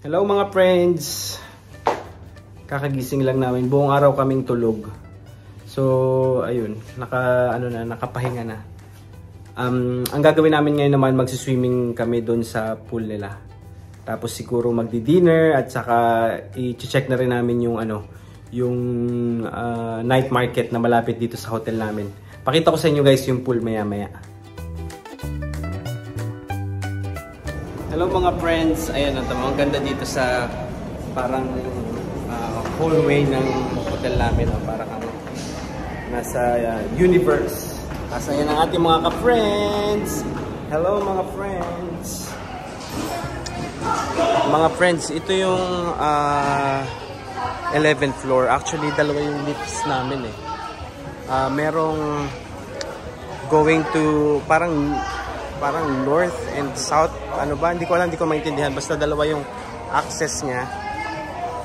Hello mga friends! Kakagising lang namin. Buong araw kaming tulog. So, ayun. Nakapahinga na. Ang gagawin namin ngayon naman, magsiswimming kami doon sa pool nila. Tapos siguro magdi-dinner at saka i-check na rin namin yung night market na malapit dito sa hotel namin. Pakita ko sa inyo guys yung pool maya-maya. Hello mga friends, ayan ang ganda dito sa parang hallway ng hotel namin, parang nasa universe. Tapos ayan ang ating mga ka-friends. Hello mga friends. Mga friends, ito yung 11th floor. Actually, dalawa yung lifts namin merong going to parang north and south, hindi ko maintindihan, basta dalawa yung access niya.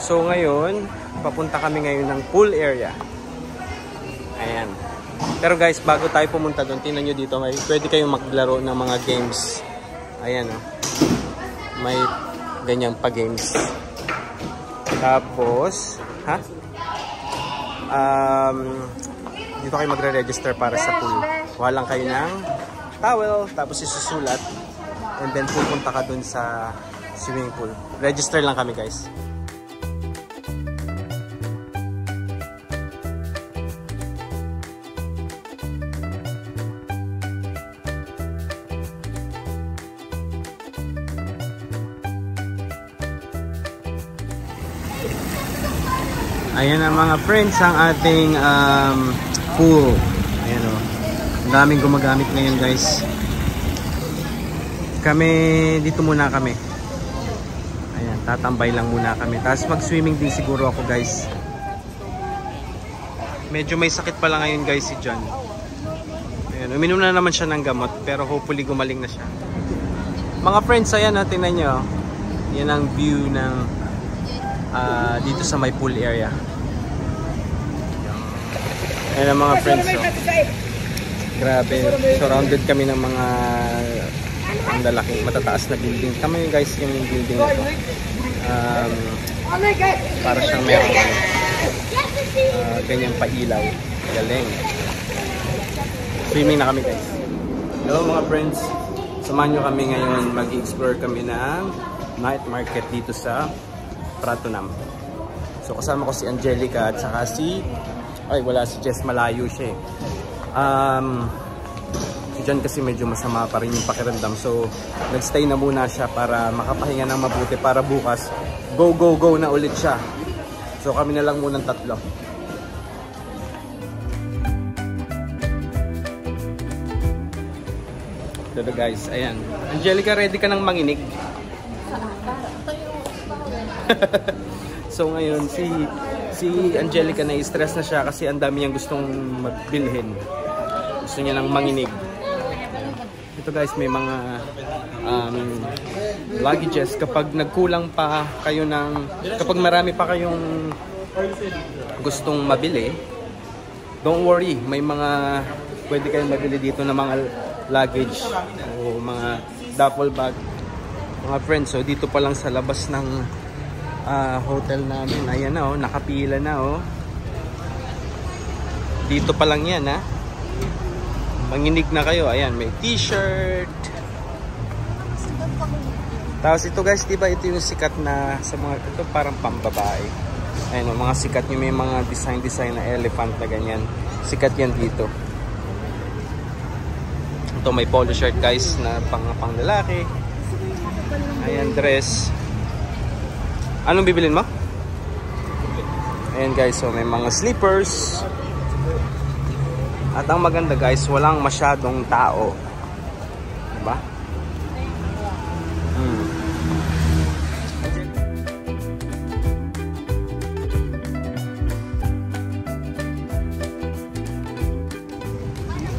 So ngayon, papunta kami ngayon ng pool area. Ayan. Pero guys, bago tayo pumunta doon, tingnan nyo dito, pwede kayong maglaro ng mga games. Ayan may ganyang pa games. Tapos, dito kayo magre-register para sa pool. Kuha lang kayo ng towel, tapos isusulat, and then pupunta ka dun sa swimming pool. Register lang kami guys. Ayan na mga friends ang ating pool. Ayan ang daming gumagamit ngayon guys. Kami dito muna kami. Ayan, tatambay lang muna kami. Tapos mag-swimming din siguro ako guys. Medyo may sakit pala ngayon guys si John. Ayan, uminom na naman siya ng gamot, pero hopefully gumaling na siya. Mga friends, ayan tingnan nyo. Yan ang view ng dito sa my pool area. Ayan ang mga friends. Grabe, surrounded kami ng mga lalaking matataas na building. Tama yun guys, yung building na ito. Para siyang meron ganyang pailaw. Galing. Swimming na kami guys. Hello mga friends, samahan nyo kami ngayon. Mag-explore kami ng night market dito sa Pratunam. So kasama ko si Angelica at saka si Jess, malayo siya si John kasi medyo masama pa rin yung pakiramdam, so nagstay na muna siya para makapahinga ng mabuti para bukas go na ulit siya. So kami na lang munang tatlo. So guys, ayan. Angelica, ready ka nang manginig? So ngayon si Angelica na stress na siya kasi ang dami niyang gustong magbilhin. Gusto niya nang manginig. Ito guys, may mga luggages. Kapag nagkulang pa kayo kapag marami pa kayong gustong mabili, don't worry, may mga pwede kayong mabili dito na mga luggage o mga duffel bag. Mga friends, so dito pa lang sa labas ng hotel namin, ayan na nakapila na dito pa lang yan manginig na kayo. Ayan, may t-shirt. Tapos ito guys, diba ito yung sikat na sa mga, ito parang pambabae. Ayan mga sikat yung may mga design na elephant na ganyan. Sikat yan dito. Ito may polo shirt guys na pang lalaki. Ayan, dress. Anong bibilin mo? Ayan guys, so may mga slippers. At ang maganda guys, walang masyadong tao. Diba?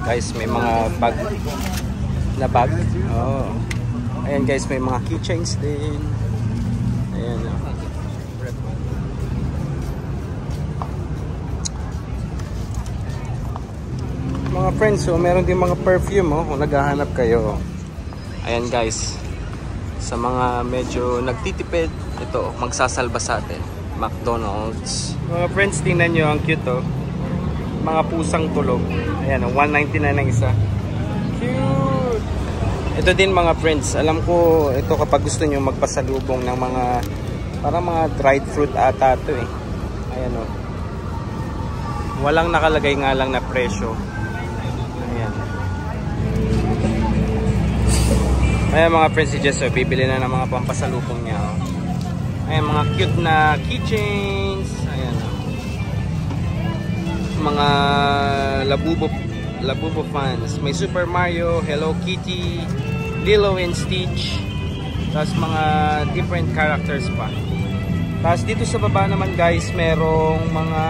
Guys, may mga bag. Ayan guys, may mga keychains din. Ayan mga friends, so meron din mga perfume kung naghahanap kayo. Ayan guys, Sa mga medyo nagtitipid, ito, magsasalba sa atin. McDonald's. Mga friends, tingnan nyo, ang cute oh. Mga pusang tulog. Ayan, $1.99 ang isa. Cute! Ito din mga friends, alam ko ito kapag gusto nyo magpasalubong ng mga parang mga dried fruit ata ito eh. Ayan oh. Walang nakalagay nga lang na presyo. Ayan. Ayan mga friends, si Jess, bibili na ng mga pampasalubong niya oh. Ayan, mga cute na keychains. Ayan oh. Mga Labubo fans. May Super Mario, Hello Kitty, Lilo and Stitch. Tapos mga different characters pa. Tapos dito sa baba naman guys, merong mga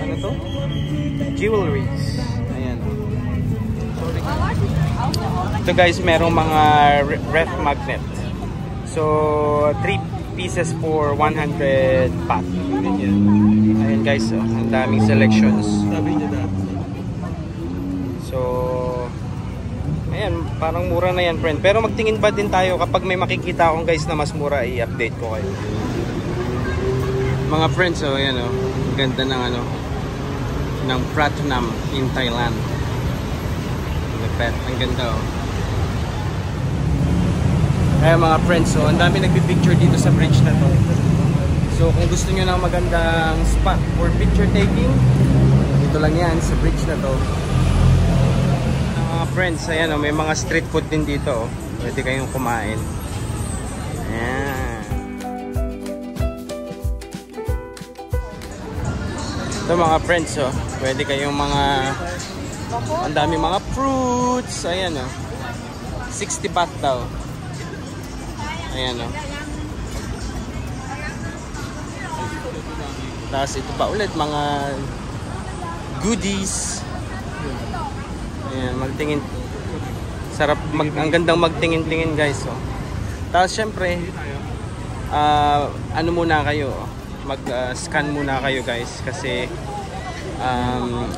ano to? Jewelries. Ayan. Sorry. Ito guys, merong mga ref magnet. So 3 pieces for 100 baht. Ayan guys, oh, ang daming selections. So ayan, parang mura na yan friend. Pero magtingin pa din tayo kapag may makikita akong guys na mas mura, i-update ko kayo. Mga friends, oh ayan oh, ganda ng ano, ng Pratunam in Thailand. Ang ganda oh. Kaya mga friends, so ang dami nagpipicture dito sa bridge na to. So kung gusto nyo ng magandang spot for picture taking, dito lang yan sa bridge na to. Mga friends, ayan oh, may mga street food din dito oh. Pwede kayong kumain. Ayan. Ito mga friends oh, pwede kayong mga, ang dami mga fruits. Ayan oh, 60 baht daw. Ayan o. Tapos ito pa ulit, mga goodies. Ayan, magtingin. Sarap, ang gandang magtingin-tingin guys. Oh. Tapos syempre, ano muna kayo, mag-scan muna kayo guys. Kasi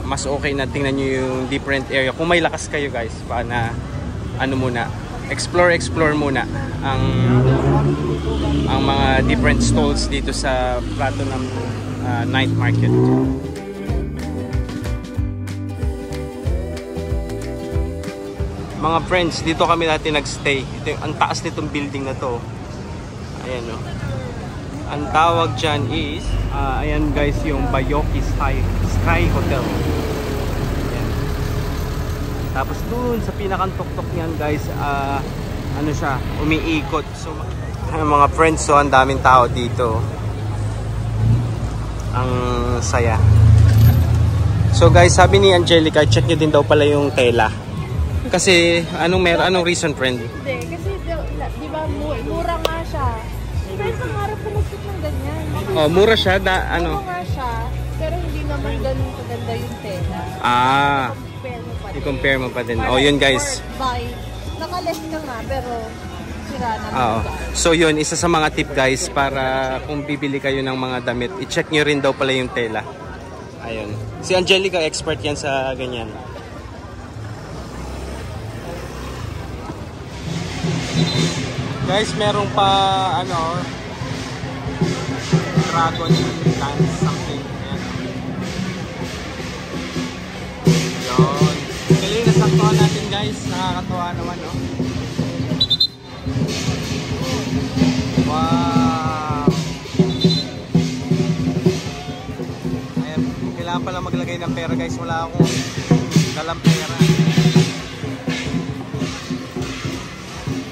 mas okay na tingnan nyo yung different area. Kung may lakas kayo guys, na ano muna, explore muna ang mga different stalls dito sa Pratunam night market. Mga friends, dito kami dati nagstay. Ito, ang taas nitong building na to. Ayan oh. Ang tawag dyan is ayan guys, yung Bayoki Sky Hotel. Tapos dun sa pinakang tuktok niyan guys, ano siya, umiikot. So mga friends, so ang daming tao dito. Ang saya. So guys, sabi ni Angelica, check nyo din daw pala yung tela. Kasi anong reason friend? Hindi, kasi di ba mura nga siya. Pero pangarap ko magsuot ng ganyan. Oh, mura siya ano? Mura nga siya, pero hindi naman ganun kaganda yung tela. I-compare mo pa din. Oh, yun guys. Naka-less ka nga, pero sira naman. Oo. So yun, isa sa mga tip guys, para kung bibili kayo ng mga damit, i-check nyo rin daw pala yung tela. Ayun. Si Angelica, expert yan sa ganyan. Guys, merong pa, dragon dance something. Yun. Galing, nasaktuhan natin guys. Nakakatuwa naman, no? Wow! Ayan, kailangan pala maglagay ng pera guys. Wala akong dalang pera.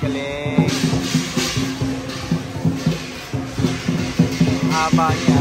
Galing. Haba niya.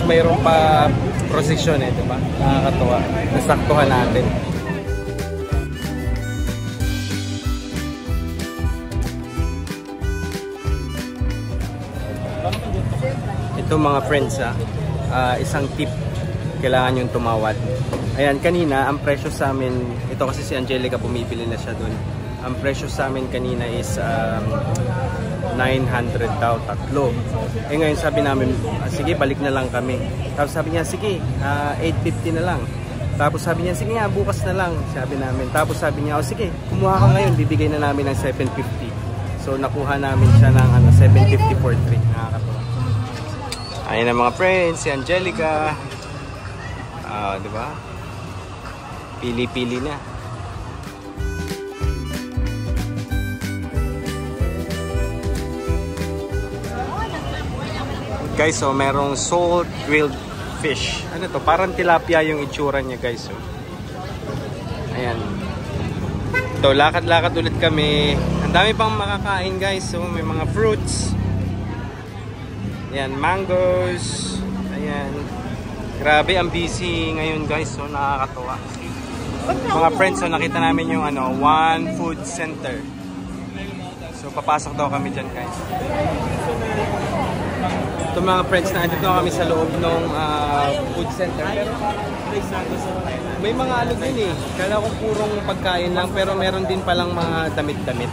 mayroon pa prosesyon eh, di ba? Nakakatuwa. Nasaktuhan natin. Ito mga friends isang tip, kailangan yung tumawad. Ayan, kanina ang presyo sa amin, ito kasi si Angelica bumibili na siya dun. Ang presyo sa amin kanina is 900 daw, tatlo. Eh ngayon sabi namin, sige balik na lang kami. Tapos sabi niya, sige 850 na lang. Tapos sabi niya, sige nga bukas na lang, sabi namin. Tapos sabi niya, sige kumuha ka ngayon, bibigay na namin ng 750. So nakuha namin siya ng 750 for 3. Nakakatawa. Ayun na mga friends, si Angelica. Di ba? Pili-pili na. Guys, so merong salt grilled fish. Ano to? Parang tilapia yung itsura niya, guys. So. Ayan. Ito, lakad-lakad ulit kami. Ang dami pang makakain, guys. So, may mga fruits. Ayan, mangoes. Ayan. Grabe, ang busy ngayon, guys. So, nakakatuwa. Mga friends, so nakita namin yung One Food Center. So, papasok daw kami dyan, guys. Ito mga friends, nandito na kami sa loob ng food center. Pero may mga ano din eh. Kala ko purong pagkain lang, pero meron din palang mga damit-damit.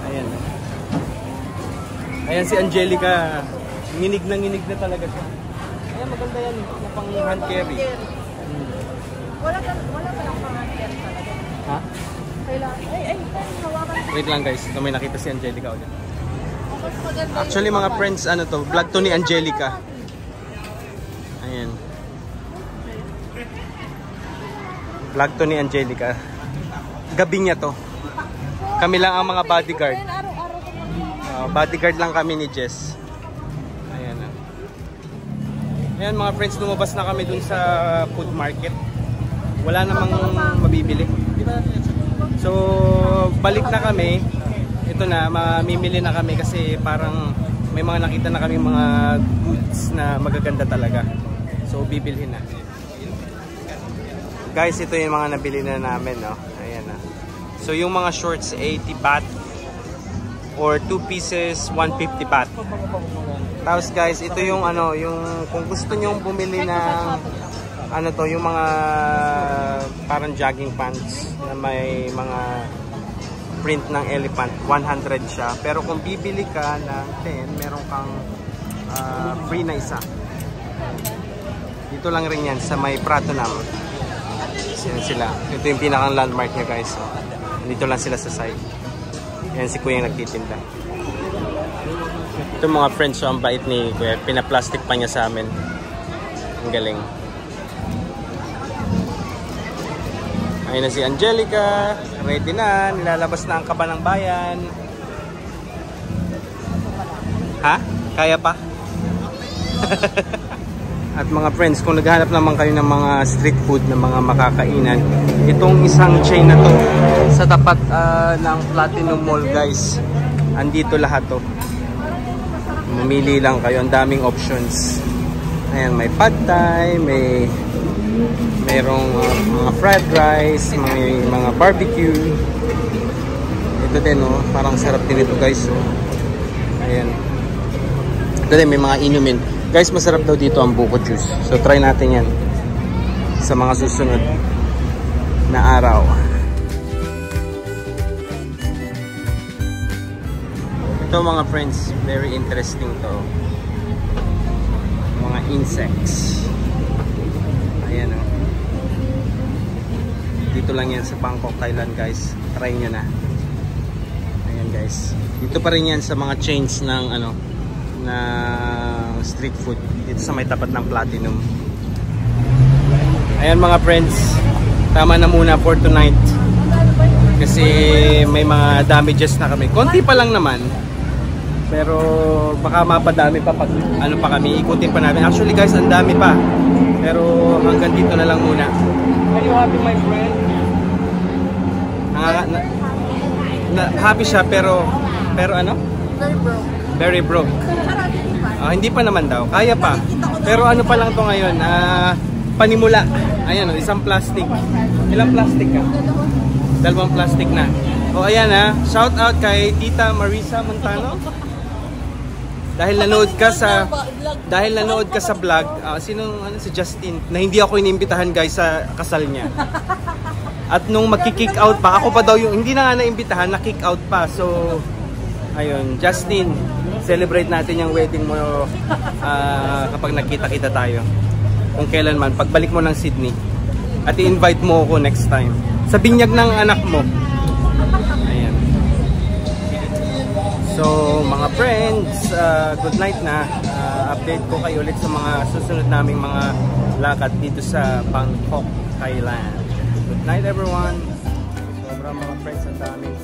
Ayan. Ayan si Angelica. Nginig na talaga siya. Ayan, maganda yan. Yung pang hand carry. Wala ka lang pang hand carry talaga. Ha? Ay, hawakan. Wait lang guys. Ito may nakita si Angelica ulit. Actually mga friends, vlog to ni Angelica. Ayan. Vlog to ni Angelica. Gabi niya to. Kami lang ang mga bodyguard. Bodyguard lang kami ni Jess. Ayan na. Ayan mga friends, lumabas na kami dun sa food market. Wala namang mabibili. So, balik na kami. Ito na, mamimili na kami kasi parang may mga nakita na kami mga goods na magaganda talaga. So, bibilhin na. Guys, ito yung mga nabili na namin, no? Ayan na. So, yung mga shorts, 80 baht. Or 2 pieces, 150 baht. Tapos guys, ito yung yung kung gusto nyo bumili ng yung mga parang jogging pants na may mga print ng elephant, 100 siya. Pero kung bibili ka ng 10, meron kang free na isa. Dito lang rin yan sa may Pratunam. Yan sila. Ito yung pinakang landmark niya guys. So, dito lang sila sa side. Yan si Kuya yung nagtitinda. Ito mga friends, so ang bait ni Kuya. Pinaplastic pa niya sa amin. Ang galing. Ayun na si Angelica. Ready na. Nilalabas na ang kaba ng bayan. Ha? Kaya pa? At mga friends, kung naghahanap naman kayo ng mga street food na mga makakainan, itong isang chain na to sa tapat ng Platinum Mall guys, andito lahat to. Mamili lang kayo, ang daming options. Ayan, may pad thai, mayroong mga fried rice, may mga barbecue. Ito din parang sarap din ito guys. Ayan. Ito din, may mga inumin. Guys, masarap daw dito ang buko juice. So, try natin yan sa mga susunod na araw. Ito mga friends, very interesting to. Mga insects. Ayan o. Dito lang yan sa Bangkok, Thailand guys. Try nyo na. Ayan guys. Dito pa rin yan sa mga chains ng na street food dito sa may tapat ng Platinum. Ayan mga friends, tama na muna for tonight kasi may mga damages na kami. Konti pa lang naman, pero baka mapadami pa pag pa kami, ikutin pa namin. Actually guys, ang dami pa, pero hanggang dito na lang muna. Are you happy my friend? Happy siya pero ano? Very broke. Very broke. Hindi pa naman daw. Kaya pa. Pero ano pa lang to ngayon? Panimula. Ayan, isang plastic. Ilang plastic ka? 2 plastic na. O ayan shout out kay Tita Marisa Montano. Dahil nanood ka sa vlog, si Justin na hindi ako inimbitahan guys sa kasal niya. At nung magki-kick out pa, ako pa daw yung hindi na nga naimbitahan, na-kick out pa. So ayun, Justin, celebrate natin yung wedding mo kapag nagkita-kita tayo. Kung kailan man, pagbalik mo ng Sydney. At i-invite mo ako next time. Sa binyag ng anak mo. Ayan. So, mga friends, good night na. Update ko kayo ulit sa mga susunod naming mga lakad dito sa Bangkok, Thailand. Good night everyone. Sobrang mga friends, ang daming